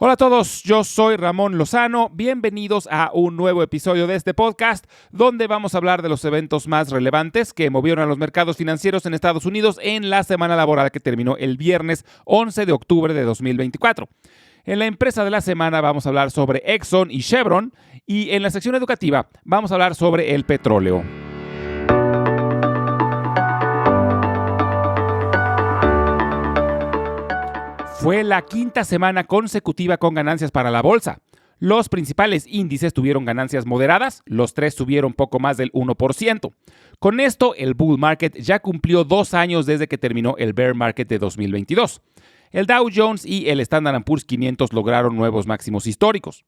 Hola a todos, yo soy Ramón Lozano, bienvenidos a un nuevo episodio de este podcast donde vamos a hablar de los eventos más relevantes que movieron a los mercados financieros en Estados Unidos en la semana laboral que terminó el viernes 11 de octubre de 2024. En la empresa de la semana vamos a hablar sobre Exxon y Chevron y en la sección educativa vamos a hablar sobre el petróleo. Fue la quinta semana consecutiva con ganancias para la bolsa. Los principales índices tuvieron ganancias moderadas, los tres subieron poco más del 1%. Con esto, el bull market ya cumplió 2 años desde que terminó el bear market de 2022. El Dow Jones y el Standard & Poor's 500 lograron nuevos máximos históricos.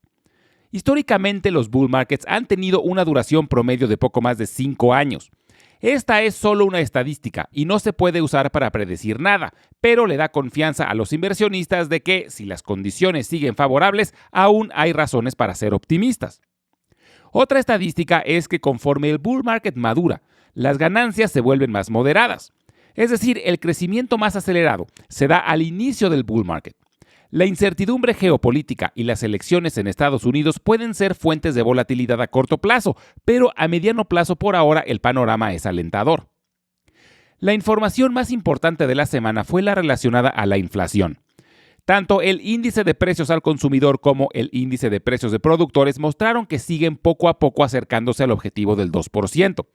Históricamente, los bull markets han tenido una duración promedio de poco más de 5 años. Esta es solo una estadística y no se puede usar para predecir nada, pero le da confianza a los inversionistas de que, si las condiciones siguen favorables, aún hay razones para ser optimistas. Otra estadística es que conforme el bull market madura, las ganancias se vuelven más moderadas. Es decir, el crecimiento más acelerado se da al inicio del bull market. La incertidumbre geopolítica y las elecciones en Estados Unidos pueden ser fuentes de volatilidad a corto plazo, pero a mediano plazo por ahora el panorama es alentador. La información más importante de la semana fue la relacionada a la inflación. Tanto el índice de precios al consumidor como el índice de precios de productores mostraron que siguen poco a poco acercándose al objetivo del 2%.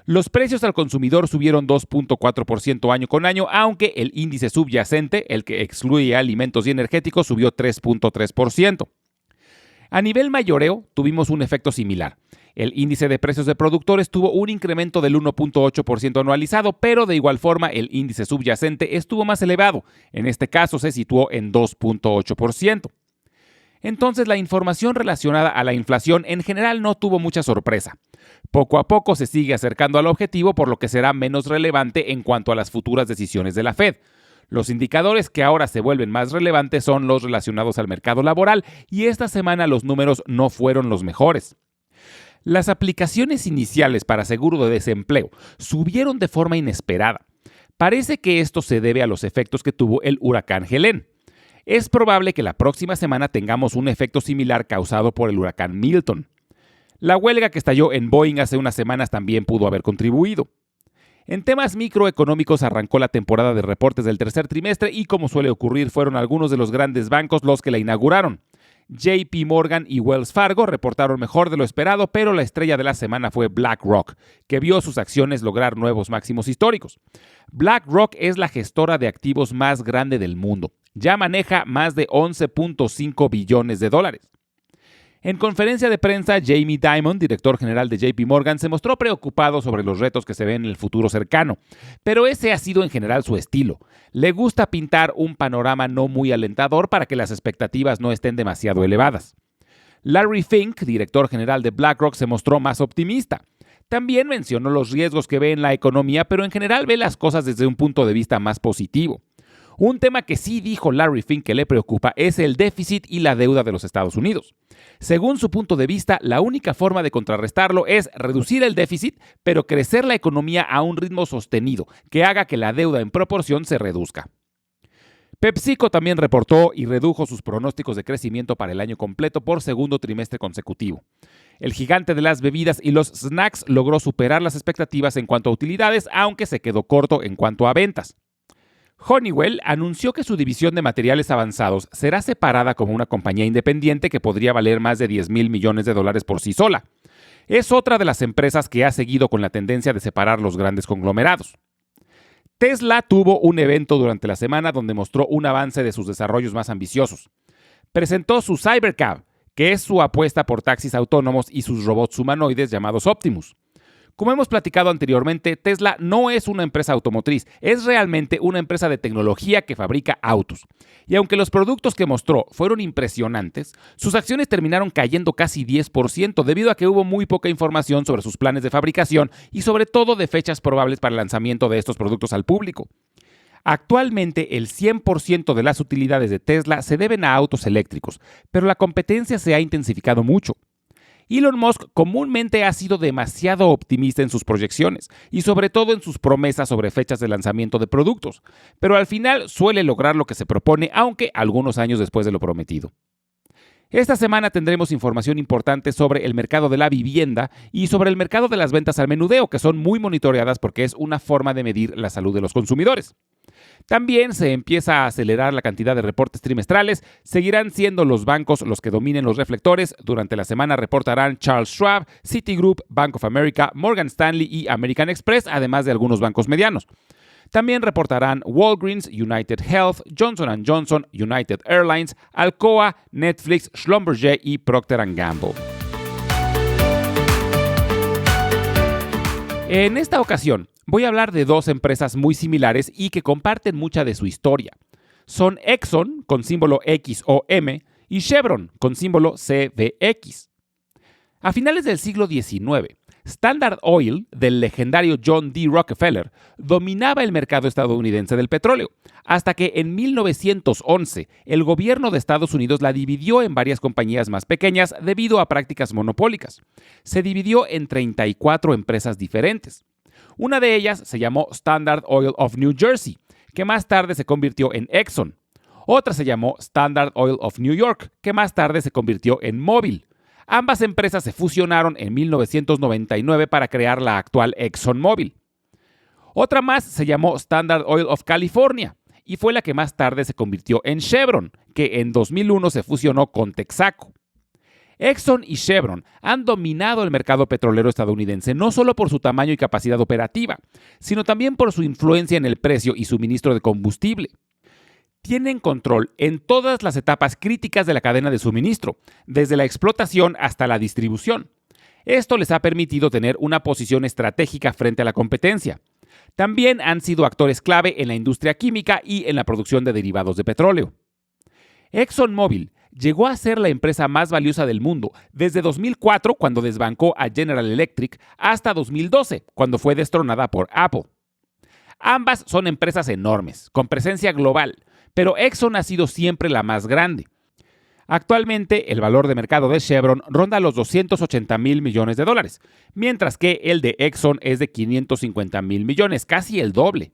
Los precios al consumidor subieron 2.4% año con año, aunque el índice subyacente, el que excluye alimentos y energéticos, subió 3.3%. A nivel mayoreo, tuvimos un efecto similar. El índice de precios de productores tuvo un incremento del 1.8% anualizado, pero de igual forma el índice subyacente estuvo más elevado. En este caso se situó en 2.8%. Entonces, la información relacionada a la inflación en general no tuvo mucha sorpresa. Poco a poco se sigue acercando al objetivo, por lo que será menos relevante en cuanto a las futuras decisiones de la Fed. Los indicadores que ahora se vuelven más relevantes son los relacionados al mercado laboral y esta semana los números no fueron los mejores. Las aplicaciones iniciales para seguro de desempleo subieron de forma inesperada. Parece que esto se debe a los efectos que tuvo el huracán Helene. Es probable que la próxima semana tengamos un efecto similar causado por el huracán Milton. La huelga que estalló en Boeing hace unas semanas también pudo haber contribuido. En temas microeconómicos arrancó la temporada de reportes del tercer trimestre y, como suele ocurrir, fueron algunos de los grandes bancos los que la inauguraron. JP Morgan y Wells Fargo reportaron mejor de lo esperado, pero la estrella de la semana fue BlackRock, que vio sus acciones lograr nuevos máximos históricos. BlackRock es la gestora de activos más grande del mundo. Ya maneja más de 11.5 billones de dólares. En conferencia de prensa, Jamie Dimon, director general de JP Morgan, se mostró preocupado sobre los retos que se ven en el futuro cercano, pero ese ha sido en general su estilo. Le gusta pintar un panorama no muy alentador para que las expectativas no estén demasiado elevadas. Larry Fink, director general de BlackRock, se mostró más optimista. También mencionó los riesgos que ve en la economía, pero en general ve las cosas desde un punto de vista más positivo. Un tema que sí dijo Larry Fink que le preocupa es el déficit y la deuda de los Estados Unidos. Según su punto de vista, la única forma de contrarrestarlo es reducir el déficit, pero crecer la economía a un ritmo sostenido, que haga que la deuda en proporción se reduzca. PepsiCo también reportó y redujo sus pronósticos de crecimiento para el año completo por segundo trimestre consecutivo. El gigante de las bebidas y los snacks logró superar las expectativas en cuanto a utilidades, aunque se quedó corto en cuanto a ventas. Honeywell anunció que su división de materiales avanzados será separada como una compañía independiente que podría valer más de $10,000 millones por sí sola. Es otra de las empresas que ha seguido con la tendencia de separar los grandes conglomerados. Tesla tuvo un evento durante la semana donde mostró un avance de sus desarrollos más ambiciosos. Presentó su Cybercab, que es su apuesta por taxis autónomos y sus robots humanoides llamados Optimus. Como hemos platicado anteriormente, Tesla no es una empresa automotriz, es realmente una empresa de tecnología que fabrica autos. Y aunque los productos que mostró fueron impresionantes, sus acciones terminaron cayendo casi 10% debido a que hubo muy poca información sobre sus planes de fabricación y sobre todo de fechas probables para el lanzamiento de estos productos al público. Actualmente, el 100% de las utilidades de Tesla se deben a autos eléctricos, pero la competencia se ha intensificado mucho. Elon Musk comúnmente ha sido demasiado optimista en sus proyecciones y sobre todo en sus promesas sobre fechas de lanzamiento de productos, pero al final suele lograr lo que se propone, aunque algunos años después de lo prometido. Esta semana tendremos información importante sobre el mercado de la vivienda y sobre el mercado de las ventas al menudeo, que son muy monitoreadas porque es una forma de medir la salud de los consumidores. También se empieza a acelerar la cantidad de reportes trimestrales. Seguirán siendo los bancos los que dominen los reflectores. Durante la semana reportarán Charles Schwab, Citigroup, Bank of America, Morgan Stanley y American Express, además de algunos bancos medianos. También reportarán Walgreens, United Health, Johnson & Johnson, United Airlines, Alcoa, Netflix, Schlumberger y Procter & Gamble. En esta ocasión, voy a hablar de dos empresas muy similares y que comparten mucha de su historia. Son Exxon, con símbolo X o M, y Chevron, con símbolo CVX. A finales del siglo XIX, Standard Oil, del legendario John D. Rockefeller, dominaba el mercado estadounidense del petróleo, hasta que en 1911 el gobierno de Estados Unidos la dividió en varias compañías más pequeñas debido a prácticas monopólicas. Se dividió en 34 empresas diferentes. Una de ellas se llamó Standard Oil of New Jersey, que más tarde se convirtió en Exxon. Otra se llamó Standard Oil of New York, que más tarde se convirtió en Mobil. Ambas empresas se fusionaron en 1999 para crear la actual ExxonMobil. Otra más se llamó Standard Oil of California y fue la que más tarde se convirtió en Chevron, que en 2001 se fusionó con Texaco. Exxon y Chevron han dominado el mercado petrolero estadounidense no solo por su tamaño y capacidad operativa, sino también por su influencia en el precio y suministro de combustible. Tienen control en todas las etapas críticas de la cadena de suministro, desde la explotación hasta la distribución. Esto les ha permitido tener una posición estratégica frente a la competencia. También han sido actores clave en la industria química y en la producción de derivados de petróleo. ExxonMobil llegó a ser la empresa más valiosa del mundo desde 2004, cuando desbancó a General Electric, hasta 2012, cuando fue destronada por Apple. Ambas son empresas enormes, con presencia global, pero Exxon ha sido siempre la más grande. Actualmente, el valor de mercado de Chevron ronda los $280,000 millones, mientras que el de Exxon es de $550,000 millones, casi el doble.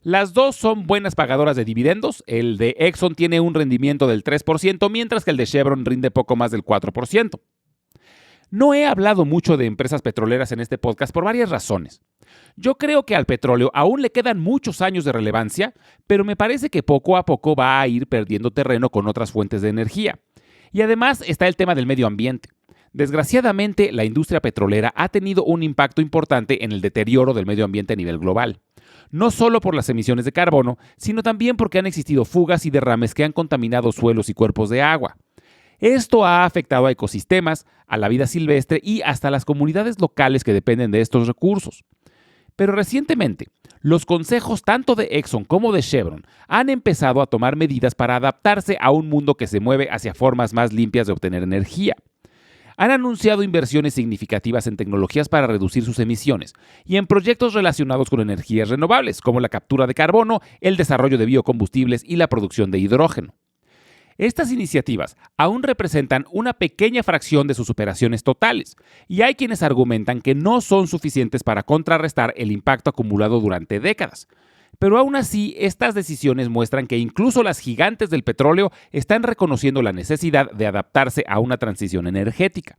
Las dos son buenas pagadoras de dividendos. El de Exxon tiene un rendimiento del 3%, mientras que el de Chevron rinde poco más del 4%. No he hablado mucho de empresas petroleras en este podcast por varias razones. Yo creo que al petróleo aún le quedan muchos años de relevancia, pero me parece que poco a poco va a ir perdiendo terreno con otras fuentes de energía. Y además está el tema del medio ambiente. Desgraciadamente, la industria petrolera ha tenido un impacto importante en el deterioro del medio ambiente a nivel global. No solo por las emisiones de carbono, sino también porque han existido fugas y derrames que han contaminado suelos y cuerpos de agua. Esto ha afectado a ecosistemas, a la vida silvestre y hasta a las comunidades locales que dependen de estos recursos. Pero recientemente, los consejos tanto de Exxon como de Chevron han empezado a tomar medidas para adaptarse a un mundo que se mueve hacia formas más limpias de obtener energía. Han anunciado inversiones significativas en tecnologías para reducir sus emisiones y en proyectos relacionados con energías renovables, como la captura de carbono, el desarrollo de biocombustibles y la producción de hidrógeno. Estas iniciativas aún representan una pequeña fracción de sus operaciones totales, y hay quienes argumentan que no son suficientes para contrarrestar el impacto acumulado durante décadas. Pero aún así, estas decisiones muestran que incluso las gigantes del petróleo están reconociendo la necesidad de adaptarse a una transición energética.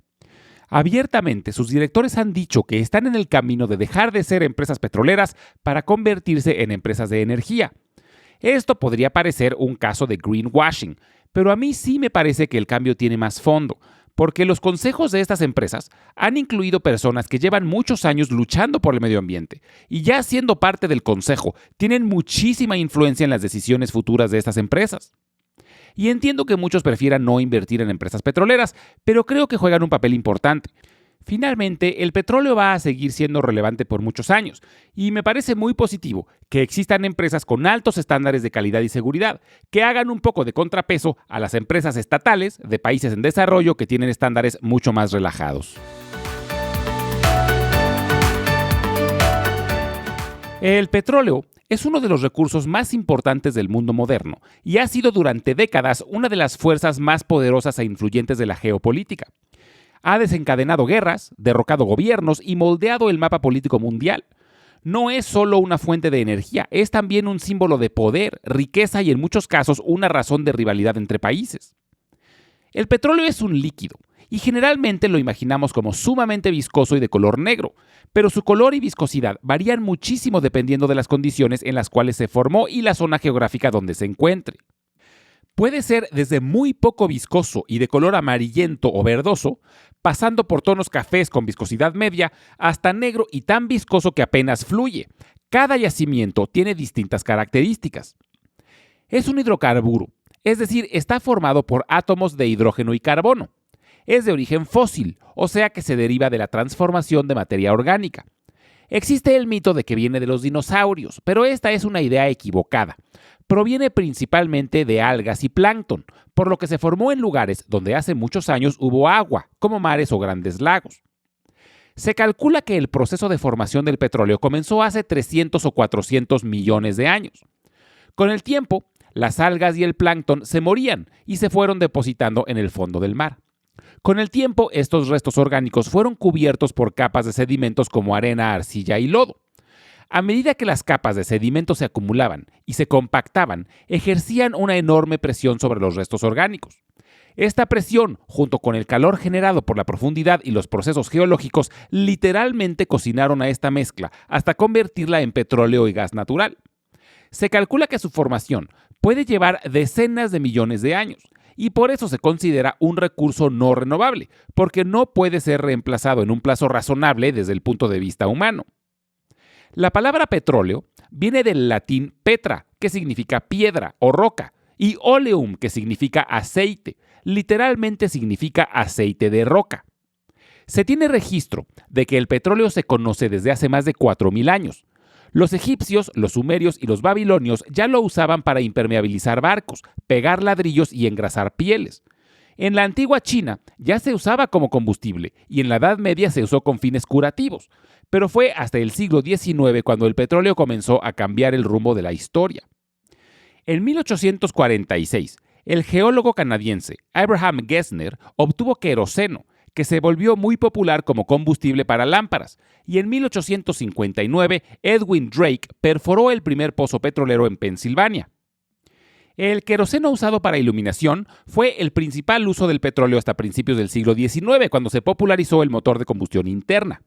Abiertamente, sus directores han dicho que están en el camino de dejar de ser empresas petroleras para convertirse en empresas de energía. Esto podría parecer un caso de greenwashing, pero a mí sí me parece que el cambio tiene más fondo, porque los consejos de estas empresas han incluido personas que llevan muchos años luchando por el medio ambiente y ya siendo parte del consejo tienen muchísima influencia en las decisiones futuras de estas empresas. Y entiendo que muchos prefieran no invertir en empresas petroleras, pero creo que juegan un papel importante. Finalmente, el petróleo va a seguir siendo relevante por muchos años, y me parece muy positivo que existan empresas con altos estándares de calidad y seguridad, que hagan un poco de contrapeso a las empresas estatales de países en desarrollo que tienen estándares mucho más relajados. El petróleo es uno de los recursos más importantes del mundo moderno y ha sido durante décadas una de las fuerzas más poderosas e influyentes de la geopolítica. Ha desencadenado guerras, derrocado gobiernos y moldeado el mapa político mundial. No es solo una fuente de energía, es también un símbolo de poder, riqueza y en muchos casos una razón de rivalidad entre países. El petróleo es un líquido y generalmente lo imaginamos como sumamente viscoso y de color negro, pero su color y viscosidad varían muchísimo dependiendo de las condiciones en las cuales se formó y la zona geográfica donde se encuentre. Puede ser desde muy poco viscoso y de color amarillento o verdoso, pasando por tonos cafés con viscosidad media, hasta negro y tan viscoso que apenas fluye. Cada yacimiento tiene distintas características. Es un hidrocarburo, es decir, está formado por átomos de hidrógeno y carbono. Es de origen fósil, o sea que se deriva de la transformación de materia orgánica. Existe el mito de que viene de los dinosaurios, pero esta es una idea equivocada. Proviene principalmente de algas y plancton, por lo que se formó en lugares donde hace muchos años hubo agua, como mares o grandes lagos. Se calcula que el proceso de formación del petróleo comenzó hace 300 o 400 millones de años. Con el tiempo, las algas y el plancton se morían y se fueron depositando en el fondo del mar. Con el tiempo, estos restos orgánicos fueron cubiertos por capas de sedimentos como arena, arcilla y lodo. A medida que las capas de sedimento se acumulaban y se compactaban, ejercían una enorme presión sobre los restos orgánicos. Esta presión, junto con el calor generado por la profundidad y los procesos geológicos, literalmente cocinaron a esta mezcla hasta convertirla en petróleo y gas natural. Se calcula que su formación puede llevar decenas de millones de años, y por eso se considera un recurso no renovable, porque no puede ser reemplazado en un plazo razonable desde el punto de vista humano. La palabra petróleo viene del latín petra, que significa piedra o roca, y oleum, que significa aceite, literalmente significa aceite de roca. Se tiene registro de que el petróleo se conoce desde hace más de 4.000 años. Los egipcios, los sumerios y los babilonios ya lo usaban para impermeabilizar barcos, pegar ladrillos y engrasar pieles. En la antigua China ya se usaba como combustible y en la Edad Media se usó con fines curativos, pero fue hasta el siglo XIX cuando el petróleo comenzó a cambiar el rumbo de la historia. En 1846, el geólogo canadiense Abraham Gessner obtuvo queroseno, que se volvió muy popular como combustible para lámparas, y en 1859 Edwin Drake perforó el primer pozo petrolero en Pensilvania. El queroseno usado para iluminación fue el principal uso del petróleo hasta principios del siglo XIX, cuando se popularizó el motor de combustión interna.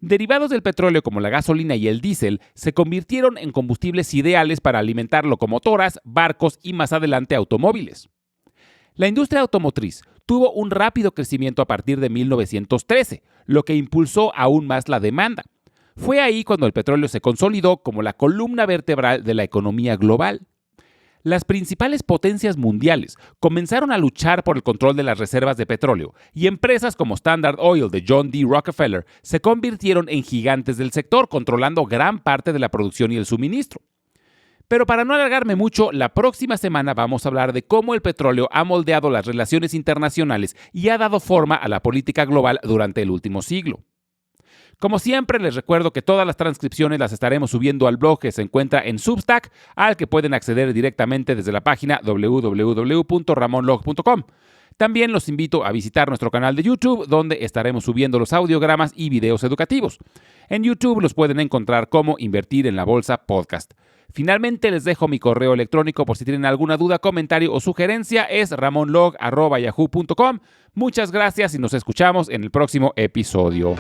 Derivados del petróleo como la gasolina y el diésel se convirtieron en combustibles ideales para alimentar locomotoras, barcos y más adelante automóviles. La industria automotriz tuvo un rápido crecimiento a partir de 1913, lo que impulsó aún más la demanda. Fue ahí cuando el petróleo se consolidó como la columna vertebral de la economía global. Las principales potencias mundiales comenzaron a luchar por el control de las reservas de petróleo y empresas como Standard Oil de John D. Rockefeller se convirtieron en gigantes del sector, controlando gran parte de la producción y el suministro. Pero para no alargarme mucho, la próxima semana vamos a hablar de cómo el petróleo ha moldeado las relaciones internacionales y ha dado forma a la política global durante el último siglo. Como siempre, les recuerdo que todas las transcripciones las estaremos subiendo al blog que se encuentra en Substack, al que pueden acceder directamente desde la página www.ramonlog.com. También los invito a visitar nuestro canal de YouTube, donde estaremos subiendo los audiogramas y videos educativos. En YouTube los pueden encontrar como Invertir en la Bolsa Podcast. Finalmente, les dejo mi correo electrónico por si tienen alguna duda, comentario o sugerencia. Es ramonlog@yahoo.com. Muchas gracias y nos escuchamos en el próximo episodio.